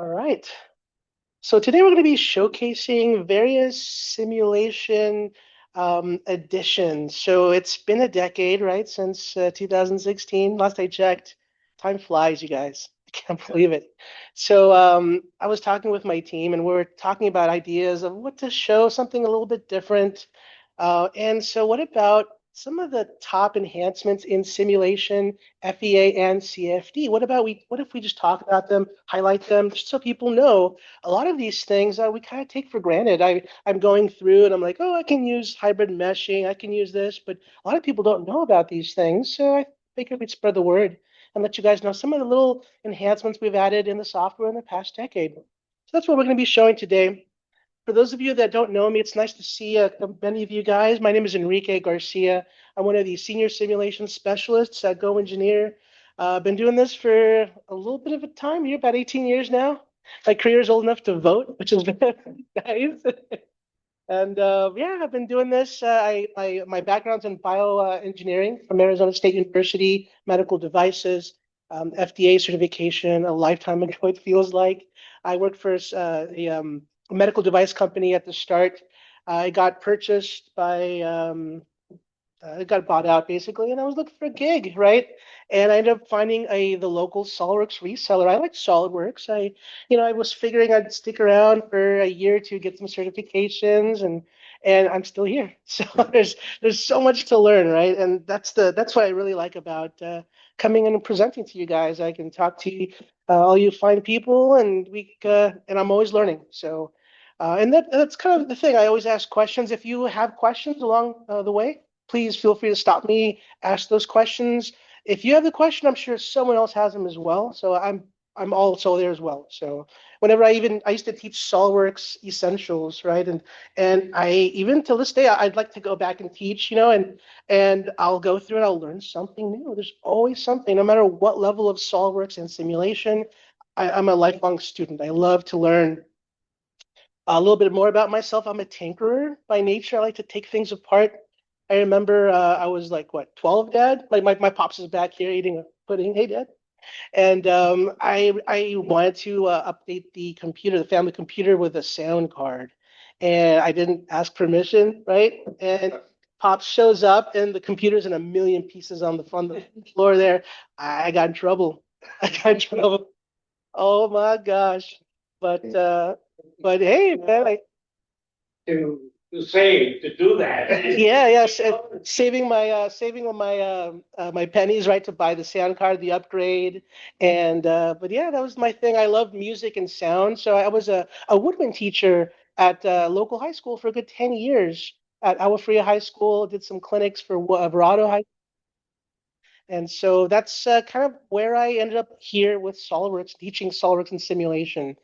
All right. So today we're going to be showcasing various simulation additions. So it's been a decade, right, since 2016. Last I checked, time flies, you guys. I can't believe it. So I was talking with my team, and we were talking about ideas of what to show, something a little bit different. And so, what about some of the top enhancements in simulation, FEA and CFD? What if we just talk about them, highlight them, just so people know? A lot of these things we kind of take for granted. I'm going through and I'm like, oh, I can use hybrid meshing, I can use this, but a lot of people don't know about these things. So I figured we'd spread the word and let you guys know some of the little enhancements we've added in the software in the past decade. So that's what we're going to be showing today. For those of you that don't know me, it's nice to see many of you guys. My name is Enrique Garcia. I'm one of the senior simulation specialists at Go Engineer. I've been doing this for a little bit of a time here, about 18 years now. My career is old enough to vote, which is very nice. And yeah, I've been doing this. My background's in bioengineering from Arizona State University, medical devices, FDA certification, a lifetime ago, it feels like. I worked for a medical device company at the start. I got purchased by it got bought out basically, and I was looking for a gig, right? And I ended up finding the local SolidWorks reseller. I like SolidWorks. I was figuring I'd stick around for a year to get some certifications, and I'm still here. So there's so much to learn, right? And that's what I really like about coming in and presenting to you guys. I can talk to all you fine people, and I'm always learning. So. And that's kind of the thing. I always ask questions. If you have questions along the way, please feel free to stop me, ask those questions. If you have the question, I'm sure someone else has them as well. So I'm also there as well. So whenever I used to teach SolidWorks Essentials, right? And I even till this day I'd like to go back and teach, and I'll go through and I'll learn something new. There's always something, no matter what level of SolidWorks and simulation. I'm a lifelong student. I love to learn a little bit more about myself. I'm a tinkerer by nature. I like to take things apart. I remember I was like, what, 12, Dad? Like my pops is back here eating a pudding. Hey, Dad. And I wanted to update the computer, the family computer, with a sound card. And I didn't ask permission, right? And Pops shows up, and the computer's in a million pieces on the floor there. I got in trouble. I got in trouble. Oh my gosh. But uh, but hey, man, to save to do that. yeah, yes, saving my pennies, right, to buy the sound card, the upgrade, and but yeah, that was my thing. I loved music and sound, so I was a woodwind teacher at local high school for a good 10 years at Agua Fria High School. Did some clinics for Verado High, and so that's kind of where I ended up here with SolidWorks, teaching SolidWorks and simulation.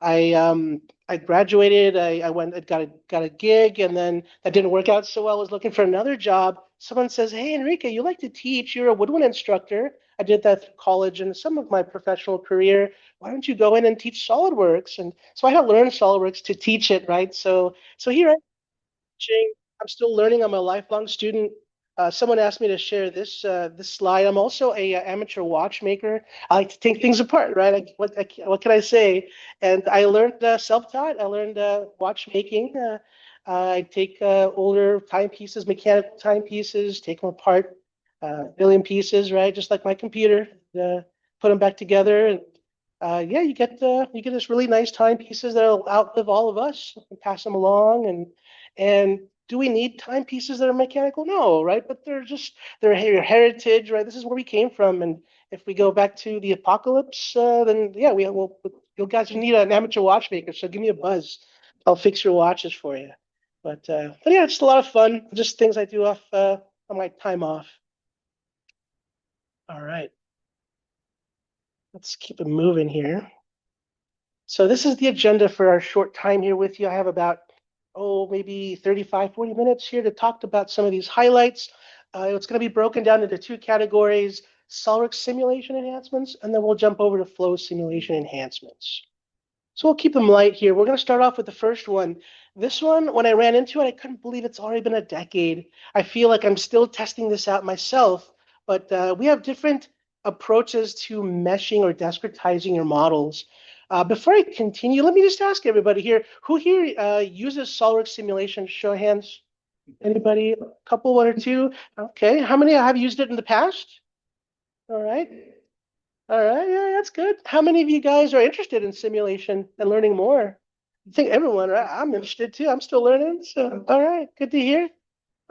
I graduated. I got a gig, and then that didn't work out so well. I was looking for another job. Someone says, "Hey, Enrique, you like to teach? You're a woodwind instructor." I did that through college and some of my professional career. Why don't you go in and teach SolidWorks? And so I had to learn SolidWorks to teach it, right? So here I'm teaching. I'm still learning. I'm a lifelong student. Someone asked me to share this slide. I'm also a amateur watchmaker. I like to take things apart, right? What can I say? And I learned self-taught. I learned watchmaking. I take older timepieces, mechanical timepieces, take them apart, billion pieces, right? Just like my computer. Put them back together, and yeah, you get this really nice timepieces that'll outlive all of us. And pass them along, and do we need timepieces that are mechanical? No, right? But they're your heritage, right? This is where we came from, and if we go back to the apocalypse, then yeah, we will. You guys need an amateur watchmaker, so give me a buzz. I'll fix your watches for you. But yeah, it's a lot of fun. Just things I do off on my time off. All right, let's keep it moving here. So this is the agenda for our short time here with you. I have about, maybe 35, 40 minutes here to talk about some of these highlights. It's going to be broken down into two categories: SOLIDWORKS simulation enhancements, and then we'll jump over to flow simulation enhancements. So we'll keep them light here. We're going to start off with the first one. This one, when I ran into it, I couldn't believe it's already been a decade. I feel like I'm still testing this out myself, but we have different approaches to meshing or discretizing your models. Before I continue, let me just ask everybody here, who here uses SOLIDWORKS Simulation? Show of hands. Anybody? A couple, one or two? Okay. How many have used it in the past? All right. All right. Yeah, that's good. How many of you guys are interested in simulation and learning more? I think everyone, right? I'm interested too. I'm still learning. So, all right. Good to hear.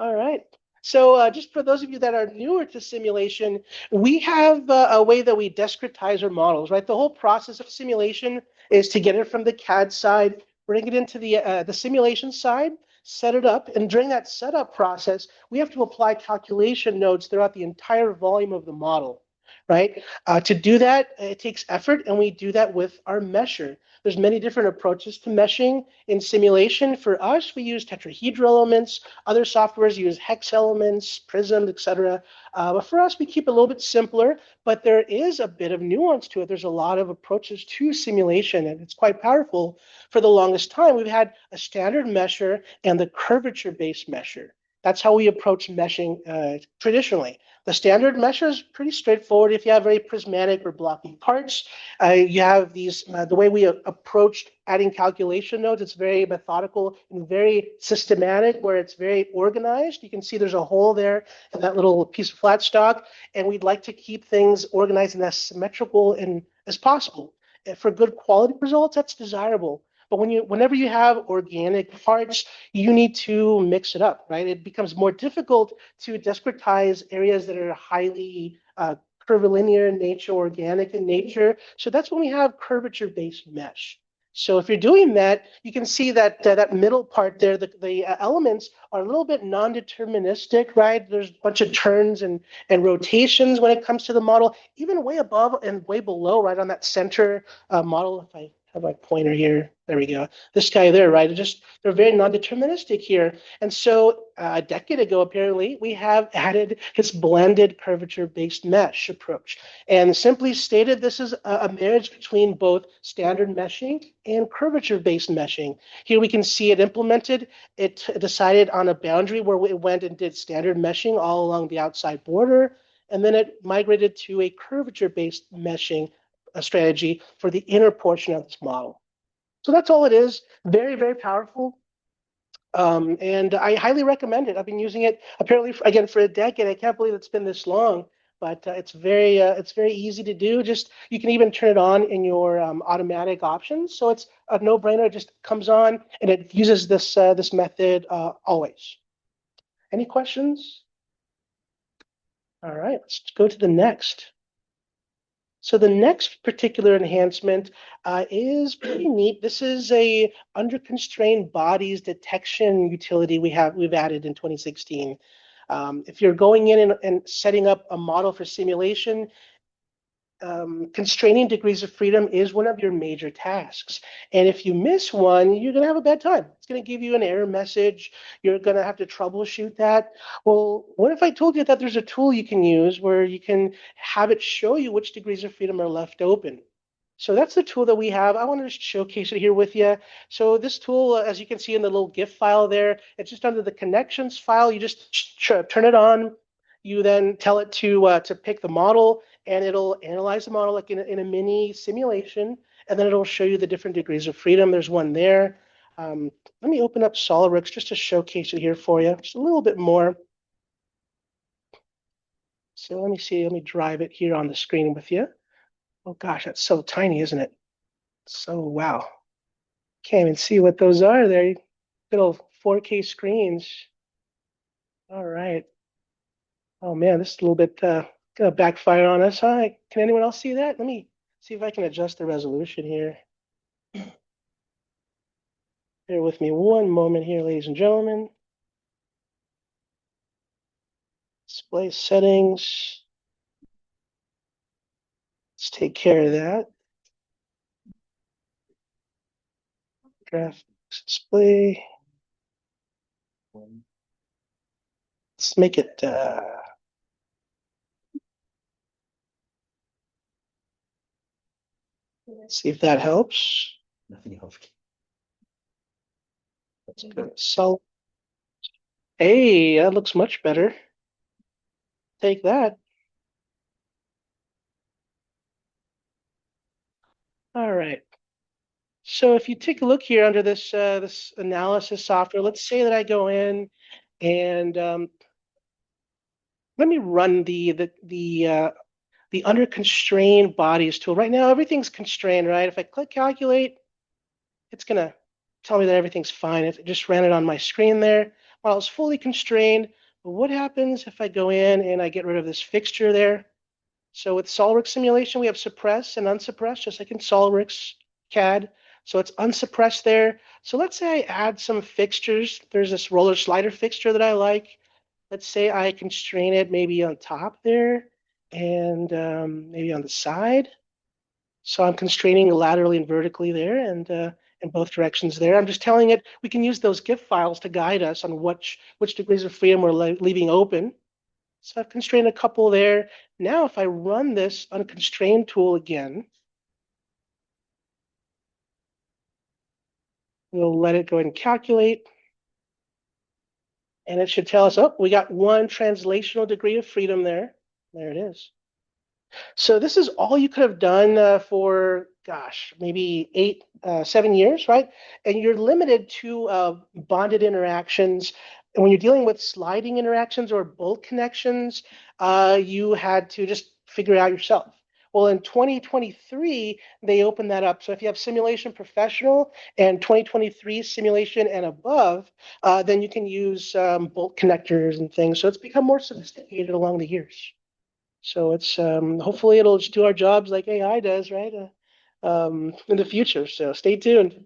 All right. So just for those of you that are newer to simulation, we have a way that we discretize our models, right? The whole process of simulation is to get it from the CAD side, bring it into the simulation side, set it up, and during that setup process, we have to apply calculation nodes throughout the entire volume of the model, right? To do that, it takes effort, and we do that with our mesher. There's many different approaches to meshing in simulation. For us, we use tetrahedral elements. Other softwares use hex elements, prisms, etc. But for us, we keep it a little bit simpler, but there is a bit of nuance to it. There's a lot of approaches to simulation, and it's quite powerful. For the longest time, we've had a standard mesher and the curvature-based mesher. That's how we approach meshing traditionally. The standard mesher is pretty straightforward. If you have very prismatic or blocky parts, you have these, the way we approached adding calculation nodes, it's very methodical and very systematic, where it's very organized. You can see there's a hole there in that little piece of flat stock, and we'd like to keep things organized and as symmetrical and as possible. And for good quality results, that's desirable. But whenever you have organic parts, you need to mix it up, right? It becomes more difficult to discretize areas that are highly curvilinear in nature, organic in nature. So that's when we have curvature-based mesh. So if you're doing that, you can see that that middle part there, the elements are a little bit non-deterministic, right? There's a bunch of turns and rotations when it comes to the model, even way above and way below, right on that center model. If I have my pointer here, there we go. This guy there, right? They're very non-deterministic here. And so a decade ago, apparently, we have added this blended curvature-based mesh approach. And simply stated, this is a marriage between both standard meshing and curvature-based meshing. Here we can see it implemented. It decided on a boundary where it went and did standard meshing all along the outside border, and then it migrated to a curvature-based meshing strategy for the inner portion of this model. So that's all it is. Very, very powerful. And I highly recommend it. I've been using it apparently again for a decade. I can't believe it's been this long, but it's very easy to do. Just you can even turn it on in your automatic options, so it's a no-brainer. It just comes on and it uses this method always. Any questions? All right, let's go to the next. So the next particular enhancement is pretty neat. This is a under-constrained bodies detection utility we've added in 2016. If you're going in and setting up a model for simulation, constraining degrees of freedom is one of your major tasks. And if you miss one, you're going to have a bad time. It's going to give you an error message. You're going to have to troubleshoot that. Well, what if I told you that there's a tool you can use where you can have it show you which degrees of freedom are left open? So that's the tool that we have. I want to just showcase it here with you. So this tool, as you can see in the little GIF file there, it's just under the connections file. You just turn it on. You then tell it to pick the model, and it'll analyze the model like in a mini simulation, and then it'll show you the different degrees of freedom. There's one there. Let me open up SOLIDWORKS just to showcase it here for you, just a little bit more. So let me see. Let me drive it here on the screen with you. Oh gosh, that's so tiny, isn't it? So wow. Can't even see what those are there. Good old 4K screens. All right. Oh man, this is a little bit gonna backfire on us, huh? Can anyone else see that? Let me see if I can adjust the resolution here. Bear with me one moment here, ladies and gentlemen. Display settings. Let's take care of that. Graphics display. Let's make it see if that helps. Nothing else. Let's go so hey, that looks much better. Take that. All right. So if you take a look here under this this analysis software, let's say that I go in and let me run the under constrained bodies tool. Right now, everything's constrained, right? If I click calculate, it's gonna tell me that everything's fine. It just ran it on my screen there while it's fully constrained. But what happens if I go in and I get rid of this fixture there? So with SOLIDWORKS Simulation, we have suppress and unsuppressed, just like in SOLIDWORKS CAD. So it's unsuppressed there. So let's say I add some fixtures. There's this roller slider fixture that I like. Let's say I constrain it maybe on top there and maybe on the side. So I'm constraining laterally and vertically there and in both directions there. I'm just telling it we can use those GIF files to guide us on which degrees of freedom we're leaving open. So I've constrained a couple there. Now if I run this unconstrained tool again, we'll let it go ahead and calculate. And it should tell us, oh, we got one translational degree of freedom there. There it is. So this is all you could have done for, gosh, maybe 7 years, right? And you're limited to bonded interactions. And when you're dealing with sliding interactions or bolt connections, you had to just figure it out yourself. Well, in 2023, they opened that up. So if you have Simulation Professional and 2023 Simulation and above, then you can use bolt connectors and things. So it's become more sophisticated along the years. So it's hopefully it'll just do our jobs like AI does, right? In the future. So stay tuned.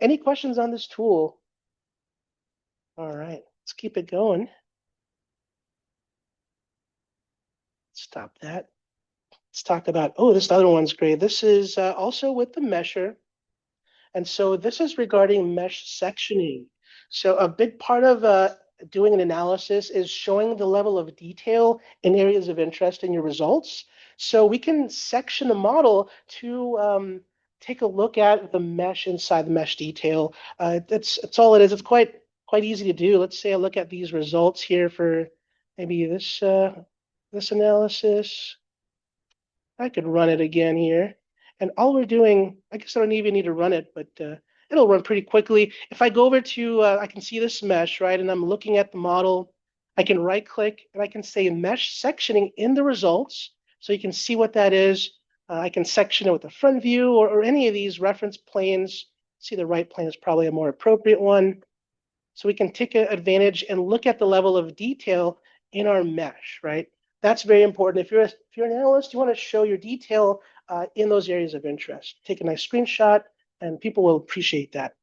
Any questions on this tool? All right, let's keep it going. Stop that. Let's talk about, oh, this other one's great. This is also with the mesher. And so this is regarding mesh sectioning. So a big part of doing an analysis is showing the level of detail in areas of interest in your results. So we can section the model to take a look at the mesh inside the mesh detail. That's all it is. It's quite easy to do. Let's say I look at these results here for maybe this analysis. I could run it again here. And all we're doing, I guess I don't even need to run it, but it'll run pretty quickly. If I go over to, I can see this mesh, right? And I'm looking at the model. I can right click and I can say mesh sectioning in the results. So you can see what that is. I can section it with the front view or any of these reference planes. See the right plane is probably a more appropriate one. So we can take advantage and look at the level of detail in our mesh, right? That's very important. If you're an analyst, you want to show your detail in those areas of interest. Take a nice screenshot, and people will appreciate that.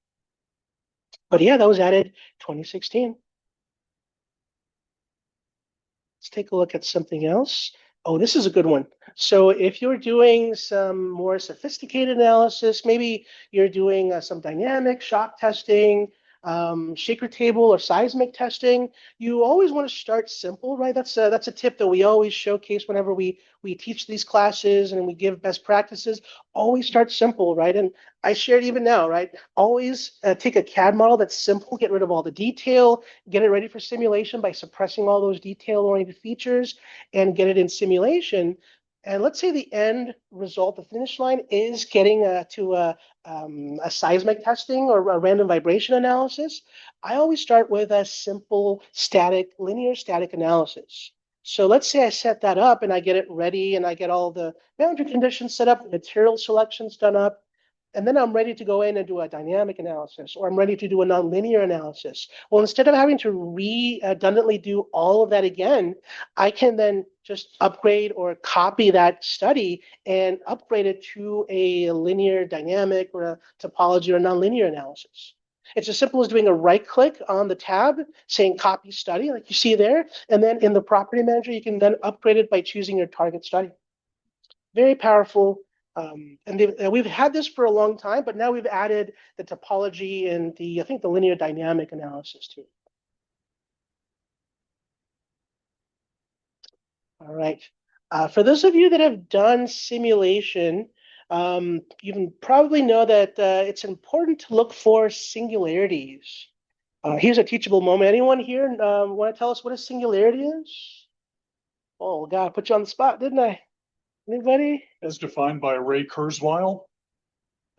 But yeah, that was added 2016. Let's take a look at something else. Oh, this is a good one. So if you're doing some more sophisticated analysis, maybe you're doing some dynamic shock testing, shaker table or seismic testing, you always want to start simple, right? That's a tip that we always showcase whenever we teach these classes and we give best practices. Always start simple, right? And I shared even now, right? Always take a CAD model that's simple, get rid of all the detail, get it ready for simulation by suppressing all those detail-oriented features, and get it in simulation. And let's say the end result, the finish line, is getting to a seismic testing or a random vibration analysis. I always start with a simple linear static analysis. So let's say I set that up and I get it ready and I get all the boundary conditions set up, material selections done up, and then I'm ready to go in and do a dynamic analysis, or I'm ready to do a nonlinear analysis. Well, instead of having to redundantly do all of that again, I can then just upgrade or copy that study and upgrade it to a linear dynamic or a topology or nonlinear analysis. It's as simple as doing a right click on the tab saying copy study, like you see there. And then in the property manager, you can then upgrade it by choosing your target study. Very powerful. And we've had this for a long time, but now we've added the topology and I think the linear dynamic analysis too. All right. For those of you that have done simulation, you probably know that it's important to look for singularities. Here's a teachable moment. Anyone here want to tell us what a singularity is? Oh, God, I put you on the spot, didn't I? Anybody? As defined by Ray Kurzweil.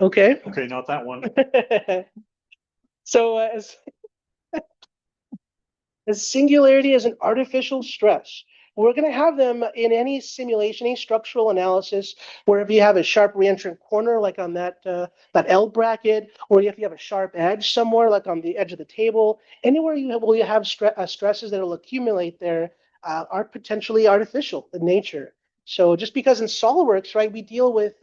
Okay. Okay, not that one. So as singularity is an artificial stress. We're going to have them in any simulation, any structural analysis, wherever you have a sharp reentrant corner, like on that L bracket, or if you have a sharp edge somewhere, like on the edge of the table, anywhere you have stresses that will accumulate there are potentially artificial in nature. So just because in SOLIDWORKS, right, we deal with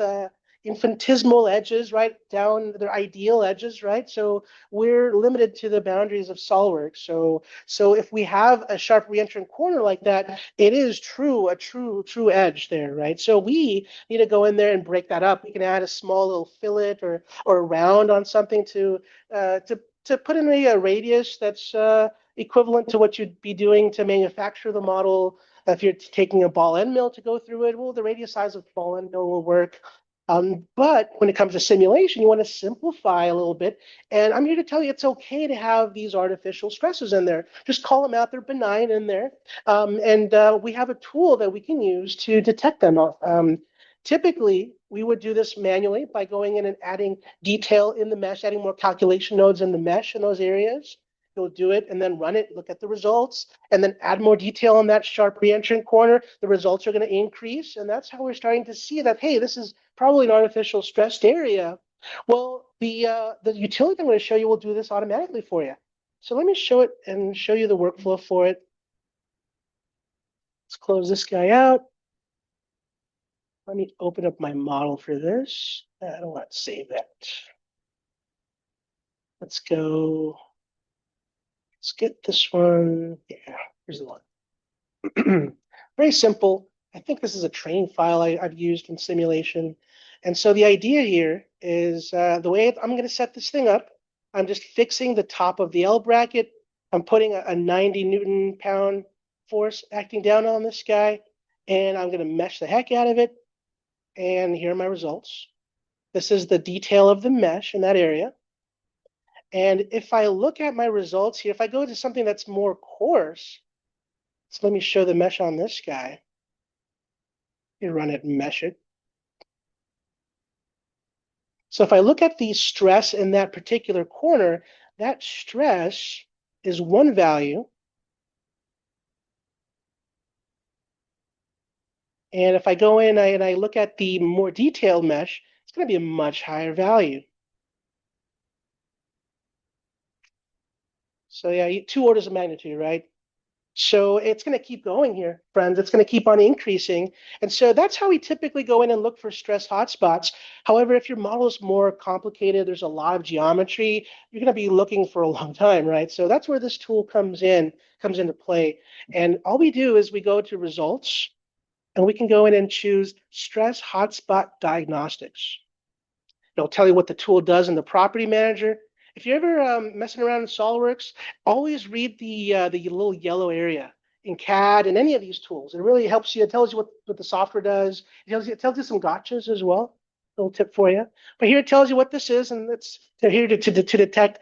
infinitesimal edges, right, down their ideal edges, right? So we're limited to the boundaries of SOLIDWORKS. So if we have a sharp reentrant corner like that, it is a true edge there, right? So we need to go in there and break that up. We can add a small little fillet or a round on something to put in a radius that's equivalent to what you'd be doing to manufacture the model. If you're taking a ball end mill to go through it, well, the radius size of the ball end mill will work. But when it comes to simulation, you want to simplify a little bit. And I'm here to tell you it's okay to have these artificial stresses in there. Just call them out. They're benign in there. And we have a tool that we can use to detect them. Typically, we would do this manually by going in and adding detail in the mesh, adding more calculation nodes in the mesh in those areas. You'll do it and then run it, look at the results, and then add more detail on that sharp reentrant corner. The results are going to increase. And that's how we're starting to see that, hey, this is probably an artificial stressed area. Well, the utility I'm going to show you will do this automatically for you. So let me show it and show you the workflow for it. Let's close this guy out. Let me open up my model for this. I don't want to save that. Let's go. Let's get this one. Yeah, here's the one. Very simple. I think this is a training file I've used in simulation. And so the idea here is the way I'm going to set this thing up, I'm just fixing the top of the L bracket. I'm putting a 90 Newton pound force acting down on this guy, and I'm going to mesh the heck out of it. And here are my results. This is the detail of the mesh in that area. And if I look at my results here, if I go to something that's more coarse, so let me show the mesh on this guy. You run it and mesh it. So if I look at the stress in that particular corner, that stress is one value. And if I go in and I look at the more detailed mesh, it's going to be a much higher value. So yeah, 2 orders of magnitude, right? So it's going to keep going here, friends. It's going to keep on increasing. And so that's how we typically go in and look for stress hotspots. However, if your model is more complicated, there's a lot of geometry, you're going to be looking for a long time, right? So that's where this tool comes into play. And all we do is we go to results, and we can go in and choose stress hotspot diagnostics. It'll tell you what the tool does in the property manager. If you're ever messing around in SOLIDWORKS, always read the little yellow area in CAD and any of these tools. It really helps you. It tells you what the software does. It tells you some gotchas as well. Little tip for you. But here it tells you what this is, and it's here to detect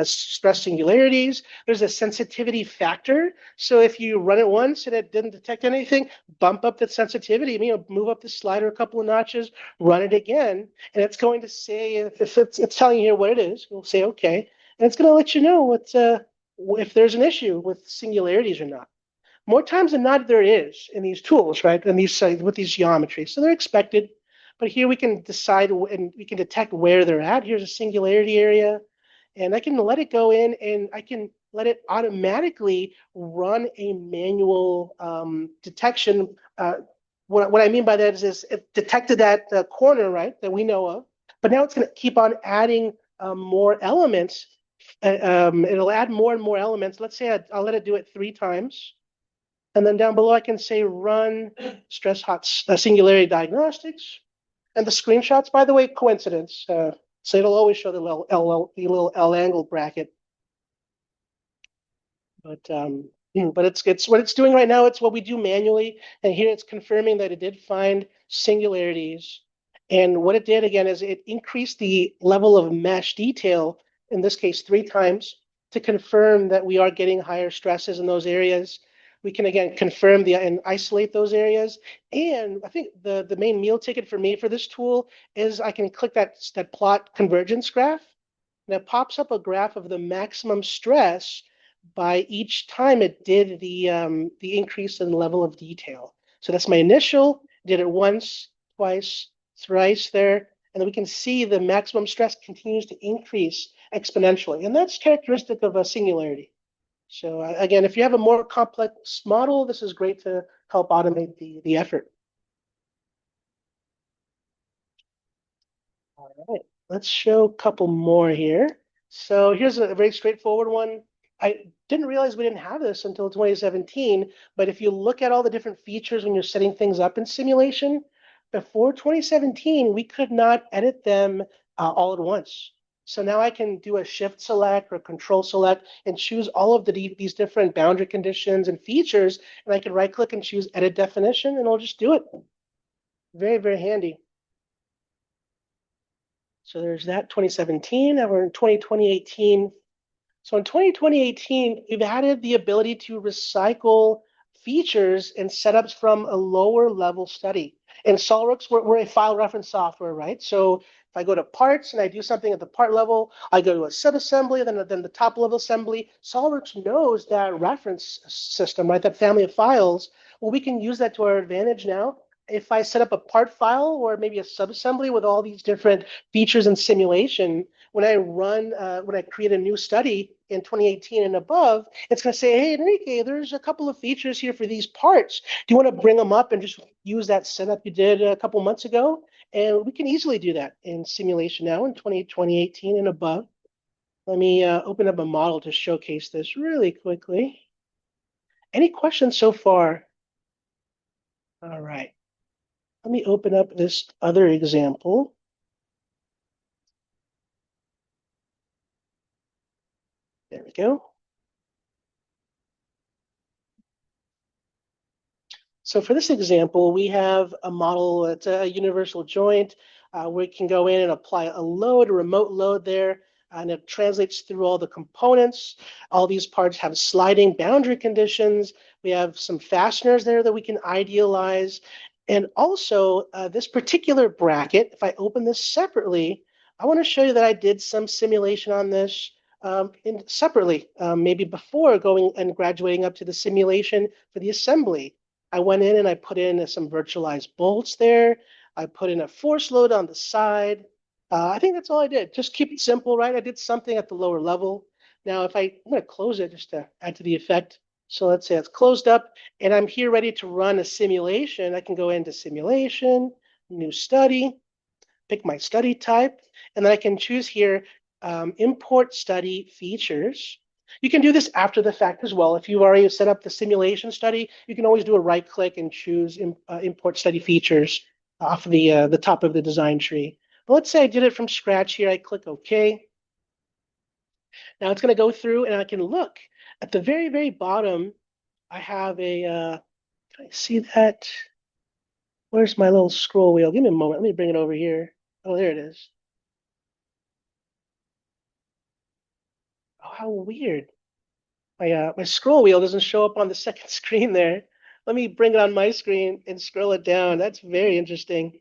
stress singularities. There's a sensitivity factor. So if you run it once and it didn't detect anything, bump up the sensitivity. Move up the slider a couple of notches, run it again, and it's going to say if it's telling you here what it is. We'll say okay, and it's going to let you know what if there's an issue with singularities or not. More times than not, there is in these tools, right? And these with these geometries, so they're expected. But here we can decide and we can detect where they're at. Here's a singularity area, and I can let it go in, and I can let it automatically run a manual detection. What I mean by that is it detected that corner, right, that we know of, but now it's going to keep on adding more elements. It'll add more and more elements. Let's say I'll let it do it 3 times. And then down below, I can say run stress hot singularity diagnostics. And the screenshots, by the way, coincidence. So it'll always show the little L angle bracket. But it's what it's doing right now. It's what we do manually. And here it's confirming that it did find singularities. And what it did, again, is it increased the level of mesh detail, in this case 3 times, to confirm that we are getting higher stresses in those areas. We can again confirm and isolate those areas. And I think the main meal ticket for me for this tool is I can click that plot convergence graph, and it pops up a graph of the maximum stress by each time it did the increase in level of detail. So that's my initial, did it once, twice, thrice there, and then we can see the maximum stress continues to increase exponentially. And that's characteristic of a singularity. So again, if you have a more complex model, this is great to help automate the effort. All right, let's show a couple more here. So here's a very straightforward one. I didn't realize we didn't have this until 2017, but if you look at all the different features when you're setting things up in simulation, before 2017, we could not edit them all at once. So now I can do a shift select or control select and choose all of these different boundary conditions and features, and I can right click and choose edit definition, and I'll just do it. Very, very handy. So there's that 2017, and we're in 2018. So in 2018, we've added the ability to recycle features and setups from a lower level study. In SOLIDWORKS, we're a file reference software, right? So if I go to parts and I do something at the part level, I go to a subassembly, then the top level assembly. SOLIDWORKS knows that reference system, right? That family of files. Well, we can use that to our advantage now. If I set up a part file or maybe a subassembly with all these different features and simulation, when I create a new study in 2018 and above, it's going to say, hey, Enrique, there's a couple of features here for these parts. Do you want to bring them up and just use that setup you did a couple months ago? And we can easily do that in simulation now in 2018 and above. Let me open up a model to showcase this really quickly. Any questions so far? All right. Let me open up this other example. There we go. So for this example, we have a model, it's a universal joint. We can go in and apply a load, a remote load there, and it translates through all the components. All these parts have sliding boundary conditions. We have some fasteners there that we can idealize. And also, this particular bracket, if I open this separately, I want to show you that I did some simulation on this separately, maybe before going and graduating up to the simulation for the assembly. I went in and I put in some virtualized bolts there. I put in a force load on the side. I think that's all I did. Just keep it simple, right? I did something at the lower level. Now, I'm going to close it just to add to the effect. So let's say it's closed up and I'm here ready to run a simulation. I can go into simulation, new study, pick my study type, and then I can choose here, import study features. You can do this after the fact as well. If you've already set up the simulation study, you can always do a right click and choose import study features off of the top of the design tree. But let's say I did it from scratch here. I click OK. Now it's going to go through and I can look at the very, very bottom. I have can I see that? Where's my little scroll wheel? Give me a moment. Let me bring it over here. Oh, there it is. Oh, how weird. My scroll wheel doesn't show up on the second screen there. Let me bring it on my screen and scroll it down. That's very interesting.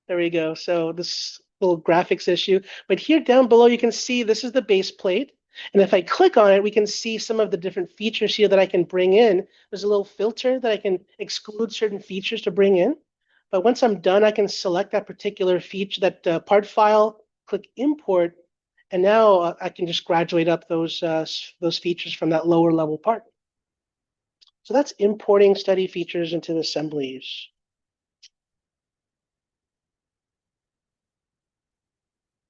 There we go. So this little graphics issue. But here down below, you can see this is the base plate. And if I click on it, we can see some of the different features here that I can bring in. There's a little filter that I can exclude certain features to bring in. But once I'm done, I can select that particular feature, that part file, click import, and now I can just graduate up those features from that lower level part. So that's importing study features into assemblies.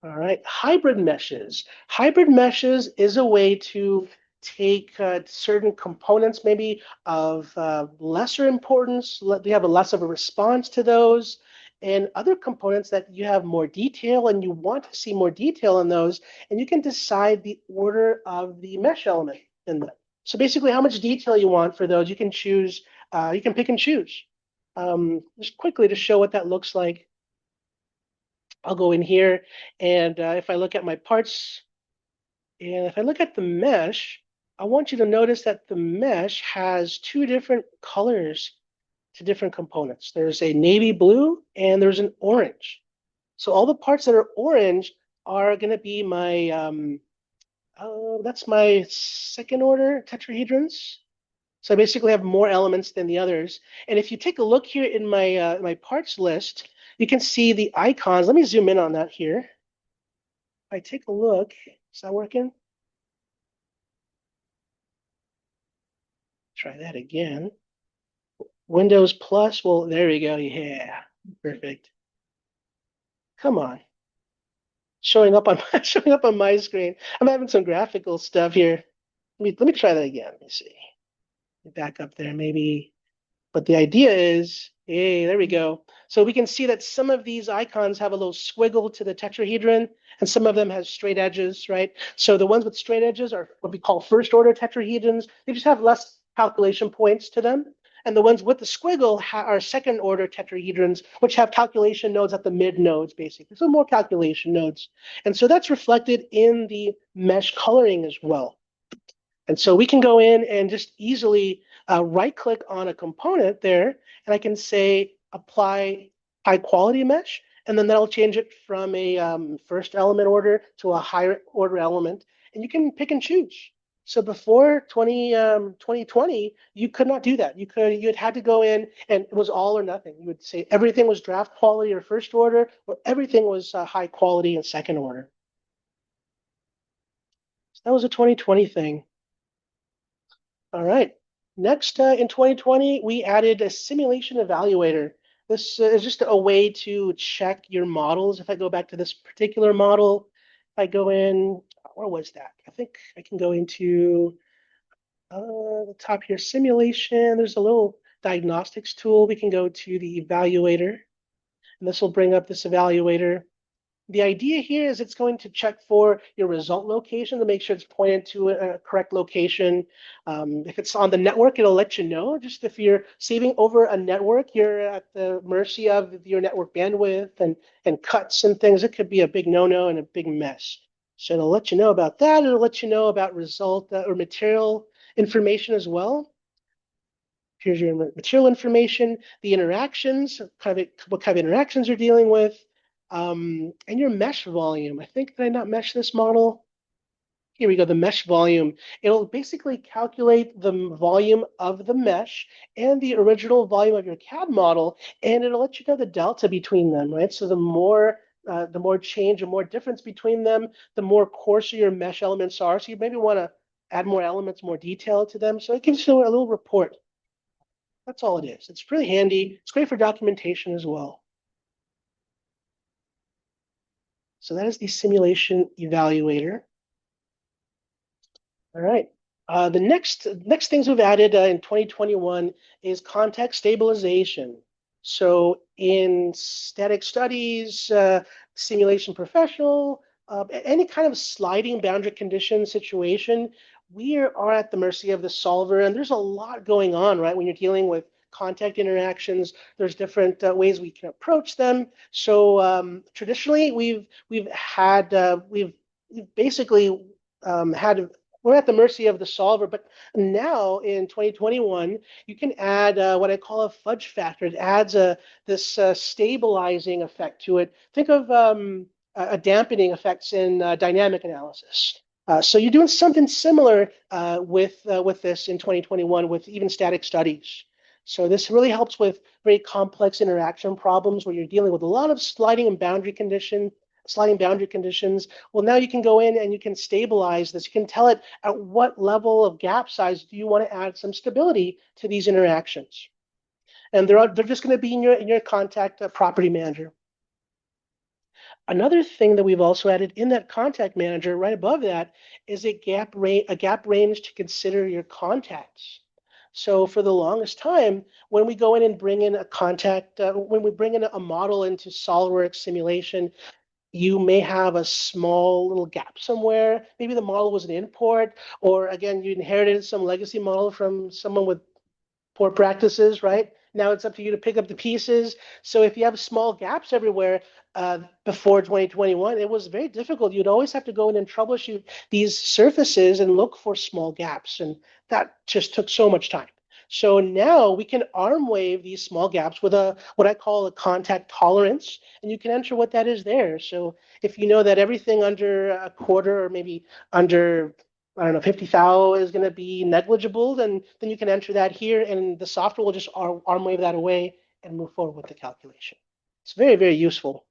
All right, hybrid meshes. Hybrid meshes is a way to take certain components maybe of lesser importance, they have a less of a response to those, and other components that you have more detail and you want to see more detail in those, and you can decide the order of the mesh element in them. So basically how much detail you want for those, you can choose, you can pick and choose. Just quickly to show what that looks like. I'll go in here and if I look at my parts and if I look at the mesh, I want you to notice that the mesh has two different colors to different components. There's a navy blue and there's an orange. So all the parts that are orange are going to be my, that's my second order tetrahedrons. So I basically have more elements than the others. And if you take a look here in my parts list, you can see the icons. Let me zoom in on that here. If I take a look, is that working? Try that again. Windows Plus. Well, there we go. Yeah, perfect. Come on, showing up on showing up on my screen. I'm having some graphical stuff here. Let me try that again. Let me see. Back up there, maybe. But the idea is, hey, there we go. So we can see that some of these icons have a little squiggle to the tetrahedron, and some of them have straight edges, right? So the ones with straight edges are what we call first order tetrahedrons. They just have less calculation points to them. And the ones with the squiggle are second order tetrahedrons, which have calculation nodes at the mid nodes, basically. So more calculation nodes. And so that's reflected in the mesh coloring as well. And so we can go in and just easily right click on a component there, and I can say apply high quality mesh, and then that'll change it from a first element order to a higher order element. And you can pick and choose. So before 2020, you could not do that. You had to go in and it was all or nothing. You would say everything was draft quality or first order, or everything was high quality and second order. So that was a 2020 thing. All right. Next, in 2020, we added a simulation evaluator. This is just a way to check your models. If I go back to this particular model, if I go in, where was that? I think I can go into the top here, simulation. There's a little diagnostics tool. We can go to the evaluator, and this will bring up this evaluator. The idea here is it's going to check for your result location to make sure it's pointed to a correct location. If it's on the network, it'll let you know. Just if you're saving over a network, you're at the mercy of your network bandwidth and cuts and things. It could be a big no-no and a big mess. So it'll let you know about that. It'll let you know about result or material information as well. Here's your material information, the interactions, what kind of interactions you're dealing with, and your mesh volume. I think, did I not mesh this model? Here we go, the mesh volume. It'll basically calculate the volume of the mesh and the original volume of your CAD model, and it'll let you know the delta between them, right? So the more change and more difference between them, the more coarser your mesh elements are. So you maybe want to add more elements, more detail to them. So it gives you a little report. That's all it is. It's really handy. It's great for documentation as well. So that is the simulation evaluator. All right. The next things we've added in 2021 is context stabilization. So in static studies, simulation professional, any kind of sliding boundary condition situation, we are at the mercy of the solver, and there's a lot going on, right? When you're dealing with contact interactions, there's different ways we can approach them. So traditionally, we've basically had we're at the mercy of the solver. But now in 2021, you can add what I call a fudge factor. It adds this stabilizing effect to it. Think of a dampening effects in dynamic analysis. So you're doing something similar with this in 2021 with even static studies. So this really helps with very complex interaction problems where you're dealing with a lot of sliding boundary conditions. Well, now you can go in and you can stabilize this. You can tell it at what level of gap size do you want to add some stability to these interactions. And they're just going to be in your contact property manager. Another thing that we've also added in that contact manager right above that is a gap range to consider your contacts. So for the longest time, when we go in and bring in a contact, when we bring in a model into SOLIDWORKS simulation, you may have a small little gap somewhere. Maybe the model was an import, or again, you inherited some legacy model from someone with poor practices, right? Now it's up to you to pick up the pieces. So if you have small gaps everywhere, before 2021, it was very difficult. You'd always have to go in and troubleshoot these surfaces and look for small gaps. And that just took so much time. So now we can arm wave these small gaps with a what I call a contact tolerance, and you can enter what that is there. So if you know that everything under a quarter or maybe under, I don't know, 50 thou is going to be negligible, then you can enter that here, and the software will just arm wave that away and move forward with the calculation. It's very, very useful.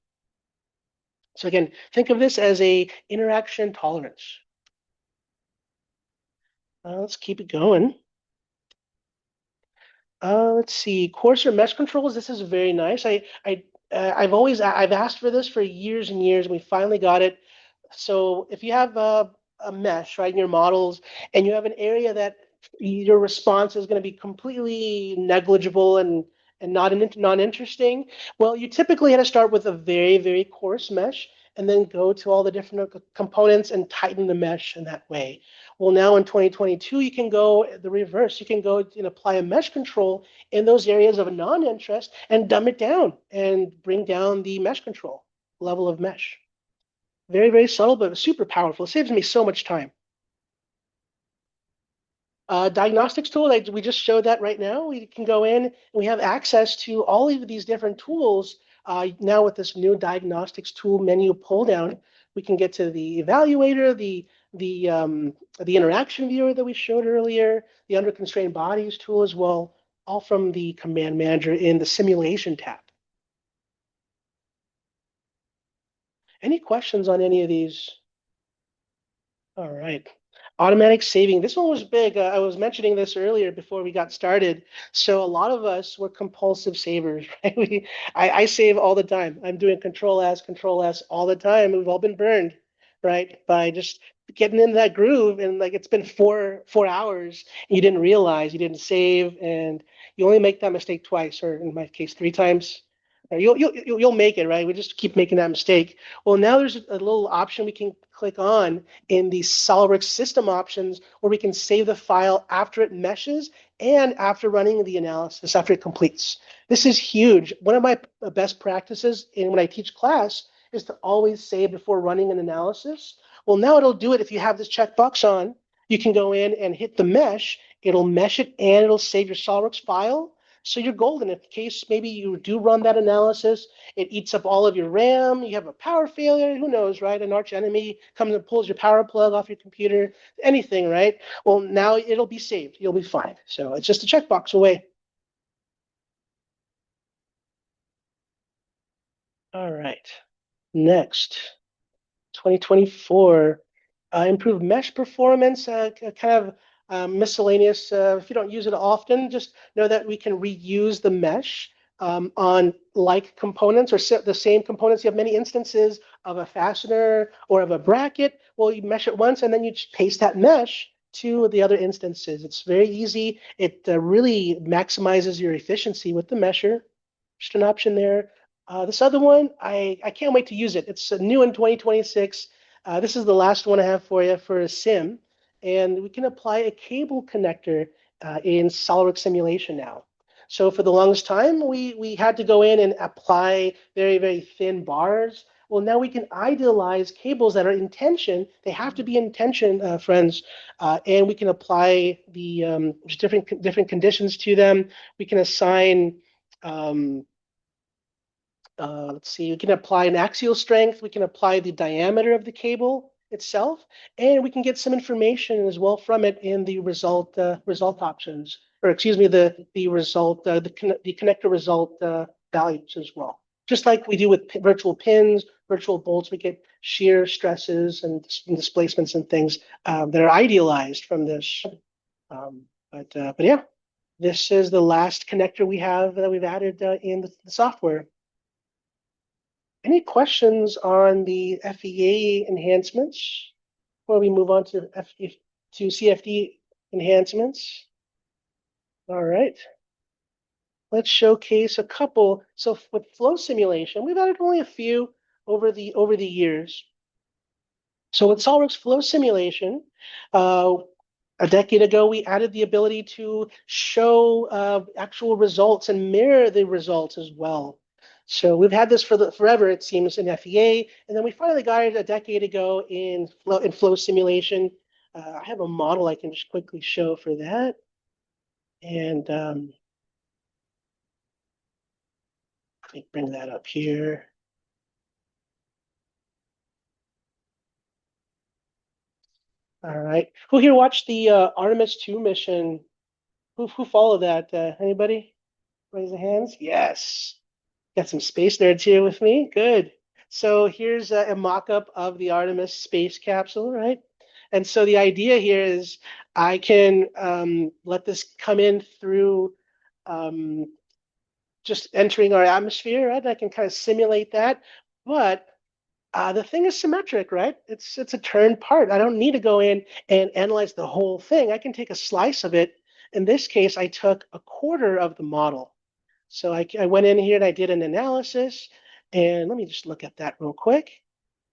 So again, think of this as a interaction tolerance. Let's keep it going. Let's see, coarser mesh controls. This is very nice. I've asked for this for years and years, and we finally got it. So if you have a mesh, right, in your models, and you have an area that your response is going to be completely negligible and not interesting, well, you typically have to start with a very, very coarse mesh and then go to all the different components and tighten the mesh in that way. Well, now in 2022, you can go the reverse. You can go and apply a mesh control in those areas of non-interest and dumb it down and bring down the mesh control level of mesh. Very, very subtle, but super powerful. It saves me so much time. Diagnostics tool, we just showed that right now. We can go in and we have access to all of these different tools. Now with this new diagnostics tool menu pull down, we can get to the evaluator, the interaction viewer that we showed earlier, the under-constrained bodies tool as well, all from the command manager in the simulation tab. Any questions on any of these? All right. Automatic saving. This one was big. I was mentioning this earlier before we got started. So a lot of us were compulsive savers, right? I save all the time. I'm doing Control S all the time. We've all been burned, right? By just getting in that groove, and like it's been four hours, and you didn't realize you didn't save, and you only make that mistake twice, or in my case, three times. You'll make it, right? We just keep making that mistake. Well, now there's a little option we can click on in the SOLIDWORKS system options where we can save the file after it meshes and after running the analysis, after it completes. This is huge. One of my best practices when I teach class is to always save before running an analysis. Well, now it'll do it if you have this checkbox on. You can go in and hit the mesh. It'll mesh it and it'll save your SOLIDWORKS file. So you're golden. In case maybe you do run that analysis, it eats up all of your RAM, you have a power failure, who knows, right? An arch enemy comes and pulls your power plug off your computer, anything, right? Well, now it'll be saved. You'll be fine. So it's just a checkbox away. All right. Next, 2024. Improved mesh performance, kind of miscellaneous. If you don't use it often, just know that we can reuse the mesh on like components or the same components. You have many instances of a fastener or of a bracket. Well, you mesh it once and then you just paste that mesh to the other instances. It's very easy. It really maximizes your efficiency with the mesher. Just an option there. This other one, I can't wait to use it. It's new in 2026. This is the last one I have for you for a sim. And we can apply a cable connector in SOLIDWORKS Simulation now. So for the longest time, we had to go in and apply very, very thin bars. Well, now we can idealize cables that are in tension. They have to be in tension, friends. And we can apply the different conditions to them. We can assign let's see, we can apply an axial strength, we can apply the diameter of the cable itself, and we can get some information as well from it in the result options, or excuse me, the result, the connector result values as well. Just like we do with virtual pins, virtual bolts, we get shear stresses and displacements and things that are idealized from this. But yeah, this is the last connector we have that we've added in the software. Any questions on the FEA enhancements before we move on to CFD enhancements? All right. Let's showcase a couple. So with flow simulation, we've added only a few over the years. So with SOLIDWORKS flow simulation, A decade ago, we added the ability to show actual results and mirror the results as well. So we've had this for forever, it seems, in FEA, and then we finally got it a decade ago in flow simulation. I have a model I can just quickly show for that, and let me bring that up here. All right, who here watched the Artemis 2 mission? Who followed that? Anybody? Raise the hands. Yes. Got some space nerds here with me. Good. So here's a mock-up of the Artemis space capsule, right? And so the idea here is I can let this come in through um, just entering our atmosphere, right? I can kind of simulate that. But the thing is symmetric, right? It's a turned part. I don't need to go in and analyze the whole thing. I can take a slice of it. In this case, I took a quarter of the model. So I went in here and I did an analysis. And let me just look at that real quick.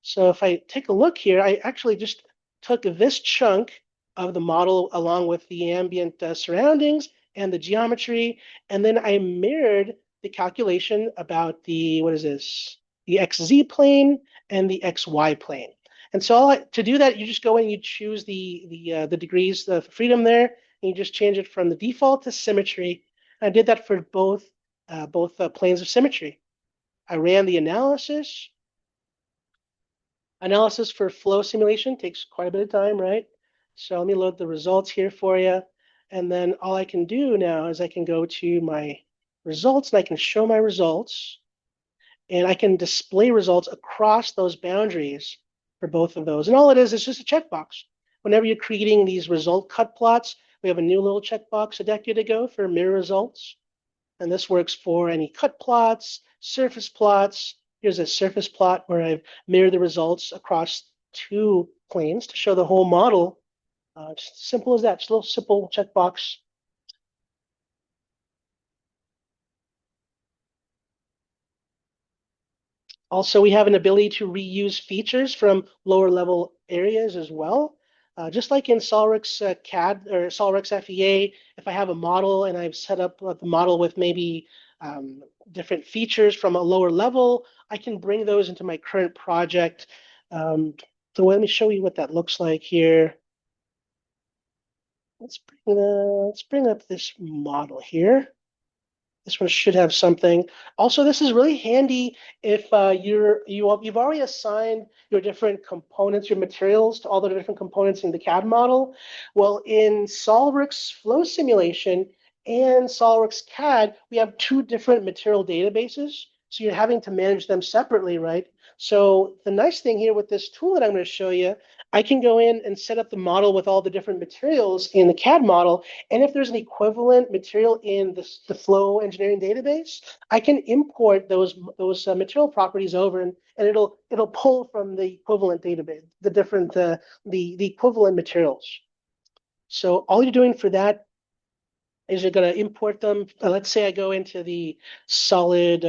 So if I take a look here, I actually just took this chunk of the model along with the ambient surroundings and the geometry, and then I mirrored the calculation about the, what is this? The XZ plane and the XY plane. And so to do that, you just go in and you choose the degrees of freedom there, and you just change it from the default to symmetry. I did that for both planes of symmetry. I ran the analysis. Analysis for flow simulation takes quite a bit of time, right? So let me load the results here for you. And then all I can do now is I can go to my results and I can show my results. And I can display results across those boundaries for both of those. And all it is just a checkbox. Whenever you're creating these result cut plots, we have a new little checkbox a decade ago for mirror results. And this works for any cut plots, surface plots. Here's a surface plot where I've mirrored the results across two planes to show the whole model. Just simple as that, just a little simple checkbox. Also, we have an ability to reuse features from lower level areas as well. Just like in SOLIDWORKS CAD or SOLIDWORKS FEA, if I have a model and I've set up the model with maybe different features from a lower level, I can bring those into my current project. So let me show you what that looks like here. Let's bring up this model here. This one should have something. Also, this is really handy if you've already assigned your different components, your materials to all the different components in the CAD model. Well, in SOLIDWORKS Flow Simulation and SOLIDWORKS CAD, we have two different material databases. So you're having to manage them separately, right? So the nice thing here with this tool that I'm going to show you, I can go in and set up the model with all the different materials in the CAD model, and if there's an equivalent material in the Flow engineering database, I can import those material properties over, and it'll pull from the equivalent database, the equivalent materials. So all you're doing for that is you're going to import them. Let's say I go into the solid.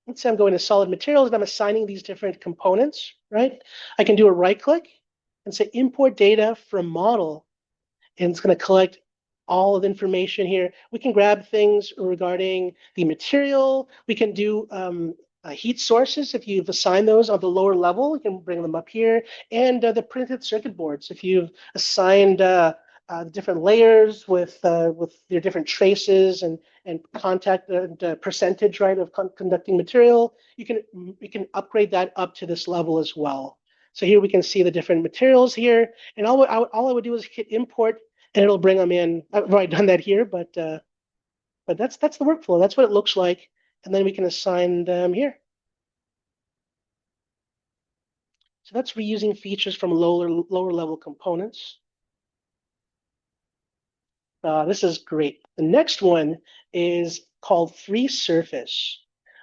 Let's say I'm going to solid materials and I'm assigning these different components, right? I can do a right click and say import data from model, and it's going to collect all of the information here. We can grab things regarding the material. We can do heat sources. If you've assigned those on the lower level, you can bring them up here. And the printed circuit boards. If you've assigned different layers with your different traces and contact percentage, right, of conducting material, you can upgrade that up to this level as well. So here we can see the different materials here, and all I would do is hit import, and it'll bring them in. I've already done that here, but that's the workflow. That's what it looks like, and then we can assign them here. So that's reusing features from lower level components. This is great. The next one is called Free Surface.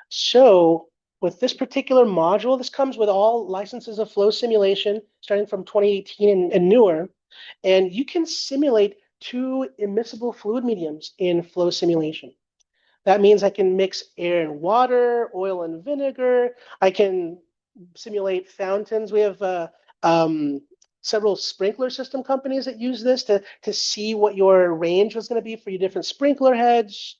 So with this particular module, this comes with all licenses of flow simulation starting from 2018 and newer. And you can simulate two immiscible fluid mediums in flow simulation. That means I can mix air and water, oil and vinegar. I can simulate fountains. We have several sprinkler system companies that use this to see what your range was going to be for your different sprinkler heads.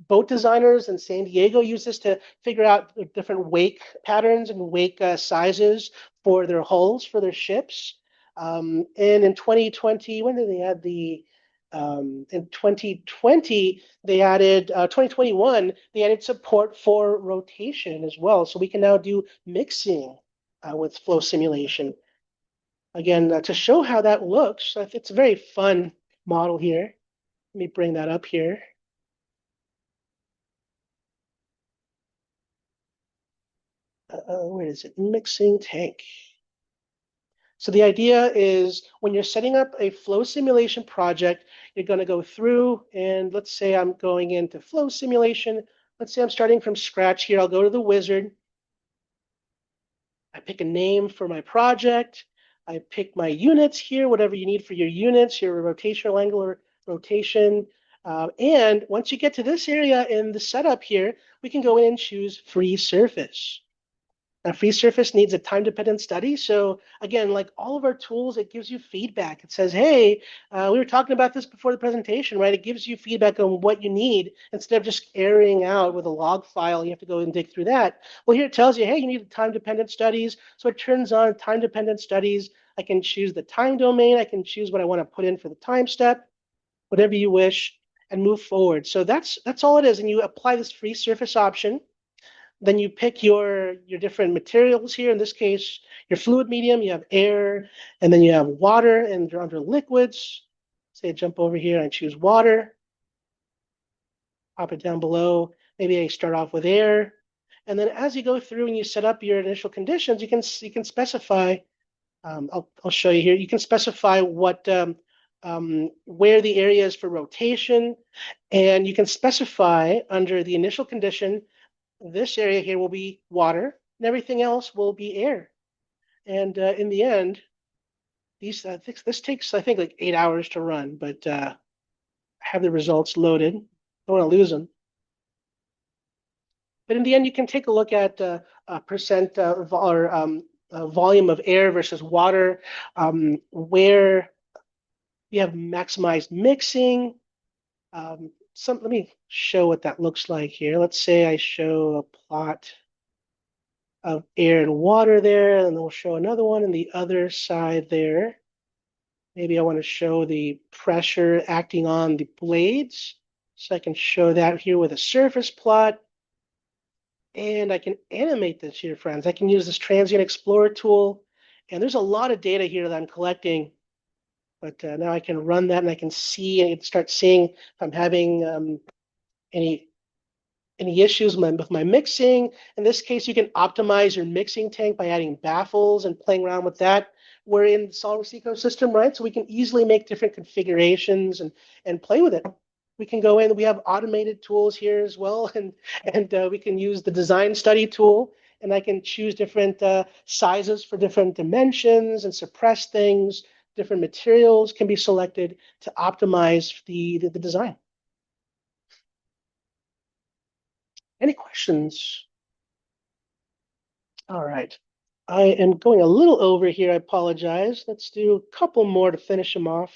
Boat designers in San Diego use this to figure out different wake patterns and wake sizes for their hulls for their ships. And in 2020, when did they add the in 2020, they added 2021, they added support for rotation as well. So we can now do mixing with flow simulation. Again, to show how that looks, it's a very fun model here. Let me bring that up here. Where is it? Mixing tank. So the idea is when you're setting up a flow simulation project, you're going to go through and let's say I'm going into flow simulation. Let's say I'm starting from scratch here. I'll go to the wizard. I pick a name for my project. I pick my units here, whatever you need for your units, your rotational angular rotation. And once you get to this area in the setup here, we can go in and choose free surface. A free surface needs a time-dependent study. So again, like all of our tools, it gives you feedback. It says, hey, we were talking about this before the presentation, right? It gives you feedback on what you need instead of just airing out with a log file. You have to go and dig through that. Well, here it tells you, hey, you need time-dependent studies. So it turns on time-dependent studies. I can choose the time domain. I can choose what I want to put in for the time step, whatever you wish, and move forward. So that's all it is. And you apply this free surface option. Then you pick your different materials here. In this case, your fluid medium, you have air, and then you have water, and you're under liquids. Say I jump over here and choose water. Pop it down below. Maybe I start off with air. And then as you go through and you set up your initial conditions, you can specify, I'll show you here, you can specify what where the area is for rotation, and you can specify under the initial condition this area here will be water, and everything else will be air. And in the end, this takes, I think, like 8 hours to run, but I have the results loaded. Don't want to lose them. But in the end, you can take a look at percent volume of air versus water, where you have maximized mixing. Let me show what that looks like here. Let's say I show a plot of air and water there, and then we'll show another one on the other side there. Maybe I want to show the pressure acting on the blades. So I can show that here with a surface plot. And I can animate this here, friends. I can use this Transient Explorer tool. And there's a lot of data here that I'm collecting. But now I can run that and I can see and start seeing if I'm having any issues with my mixing. In this case, you can optimize your mixing tank by adding baffles and playing around with that. We're in SOLIDWORKS ecosystem, right? So we can easily make different configurations and play with it. We can go in, we have automated tools here as well, and we can use the design study tool, and I can choose different sizes for different dimensions and suppress things. Different materials can be selected to optimize the design. Any questions? All right. I am going a little over here. I apologize. Let's do a couple more to finish them off.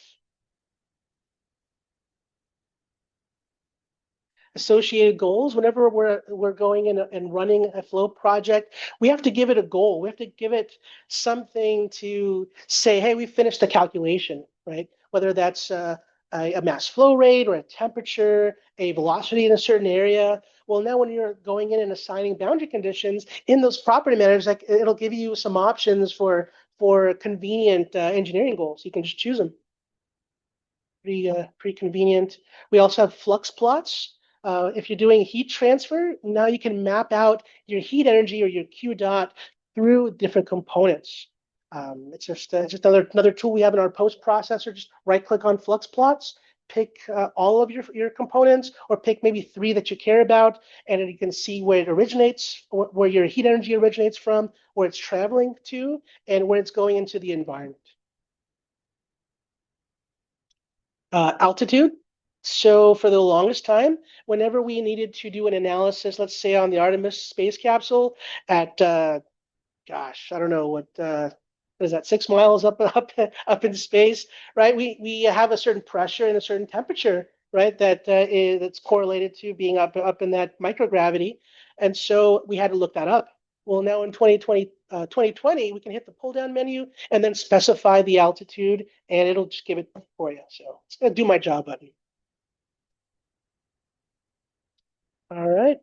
Associated goals. Whenever we're going in and running a flow project, we have to give it a goal. We have to give it something to say, hey, we finished the calculation, right? Whether that's a mass flow rate or a temperature, a velocity in a certain area. Well, now when you're going in and assigning boundary conditions in those property managers, like it'll give you some options for convenient engineering goals. You can just choose them. Pretty convenient. We also have flux plots. If you're doing heat transfer, now you can map out your heat energy or your Q dot through different components. It's just another tool we have in our post processor. Just right click on flux plots, pick all of your components, or pick maybe 3 that you care about, and then you can see where it originates, where your heat energy originates from, where it's traveling to, and where it's going into the environment. Altitude. So for the longest time, whenever we needed to do an analysis, let's say on the Artemis space capsule at, gosh, I don't know what, what is that, 6 miles up in space, right? We have a certain pressure and a certain temperature, right? That's correlated to being up in that microgravity, and so we had to look that up. Well, now in 2020, we can hit the pull down menu and then specify the altitude, and it'll just give it for you. So it's gonna do my job button. All right.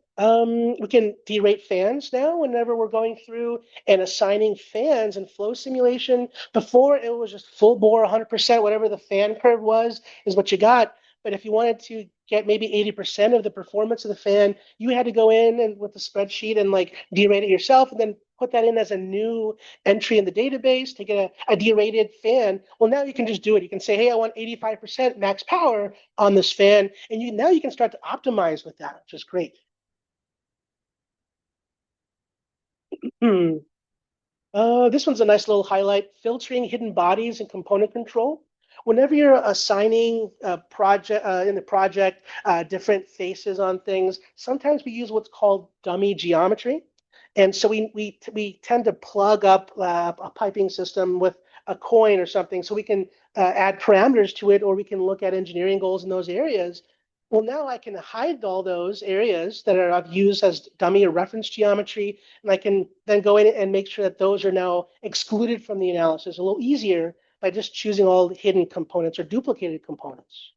We can derate fans now whenever we're going through and assigning fans in flow simulation. Before it was just full bore 100%, whatever the fan curve was is what you got. But if you wanted to get maybe 80% of the performance of the fan, you had to go in and with the spreadsheet and like derate it yourself and then put that in as a new entry in the database to get a derated fan. Well, now you can just do it. You can say, hey, I want 85% max power on this fan, and now you can start to optimize with that, which is great. Hmm. This one's a nice little highlight, filtering hidden bodies and component control. Whenever you're assigning a project in the project different faces on things, sometimes we use what's called dummy geometry. And so we tend to plug up a piping system with a coin or something so we can add parameters to it, or we can look at engineering goals in those areas. Well, now I can hide all those areas that I've used as dummy or reference geometry, and I can then go in and make sure that those are now excluded from the analysis a little easier by just choosing all the hidden components or duplicated components.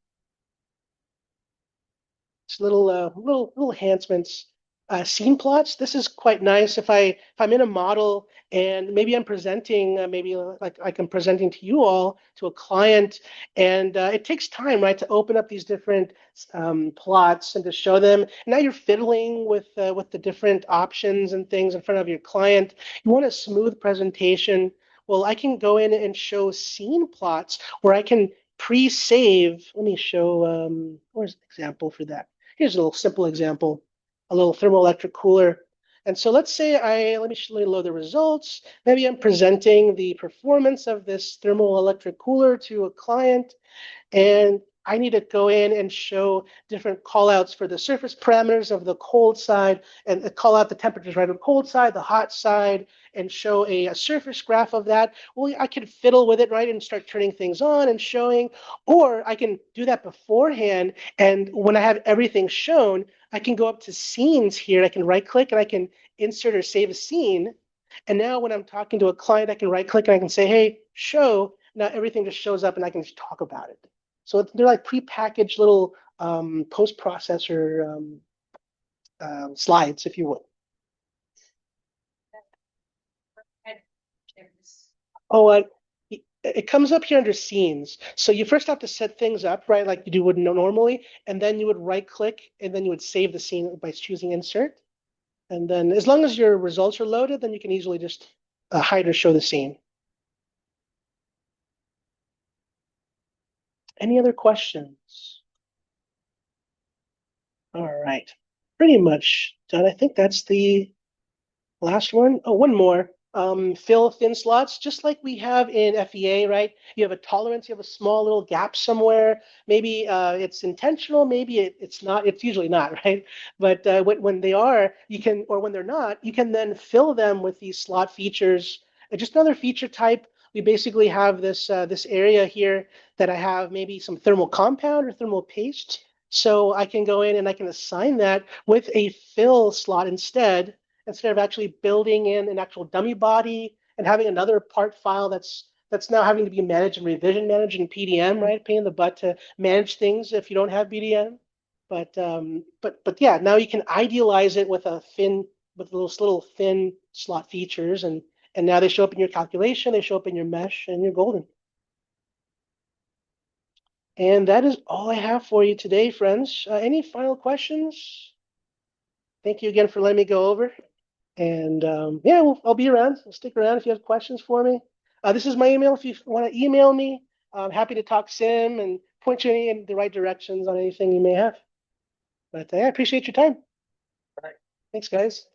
It's little enhancements. Scene plots. This is quite nice. If I'm in a model and maybe I'm presenting, maybe like I'm presenting to you all to a client, and it takes time, right, to open up these different plots and to show them. Now you're fiddling with the different options and things in front of your client. You want a smooth presentation. Well, I can go in and show scene plots where I can pre-save. Let me show. Where's an example for that? Here's a little simple example, a little thermoelectric cooler. And so let's say let me load the results. Maybe I'm presenting the performance of this thermoelectric cooler to a client, and I need to go in and show different callouts for the surface parameters of the cold side and call out the temperatures, right? On the cold side, the hot side, and show a surface graph of that. Well, I could fiddle with it, right, and start turning things on and showing, or I can do that beforehand. And when I have everything shown, I can go up to scenes here. I can right click and I can insert or save a scene. And now when I'm talking to a client, I can right click and I can say, hey, show. Now everything just shows up and I can just talk about it. So they're like prepackaged little post-processor slides, if you will. Oh, it comes up here under scenes. So you first have to set things up, right, like you would normally, and then you would right-click, and then you would save the scene by choosing Insert. And then as long as your results are loaded, then you can easily just hide or show the scene. Any other questions? All right, pretty much done. I think that's the last one. Oh, one more. Fill thin slots, just like we have in FEA, right? You have a tolerance, you have a small little gap somewhere. Maybe it's intentional, maybe it's not. It's usually not, right? But when they are, you can, or when they're not, you can then fill them with these slot features. Just another feature type. We basically have this area here that I have maybe some thermal compound or thermal paste. So I can go in and I can assign that with a fill slot instead of actually building in an actual dummy body and having another part file that's now having to be managed and revision managed in PDM, right? Pain in the butt to manage things if you don't have BDM. But yeah, now you can idealize it with those little thin slot features, and now they show up in your calculation, they show up in your mesh, and you're golden. And that is all I have for you today, friends. Any final questions? Thank you again for letting me go over. And yeah, I'll be around. I'll stick around if you have questions for me. This is my email. If you want to email me, I'm happy to talk sim and point you in the right directions on anything you may have. But I appreciate your time. All right. Thanks, guys.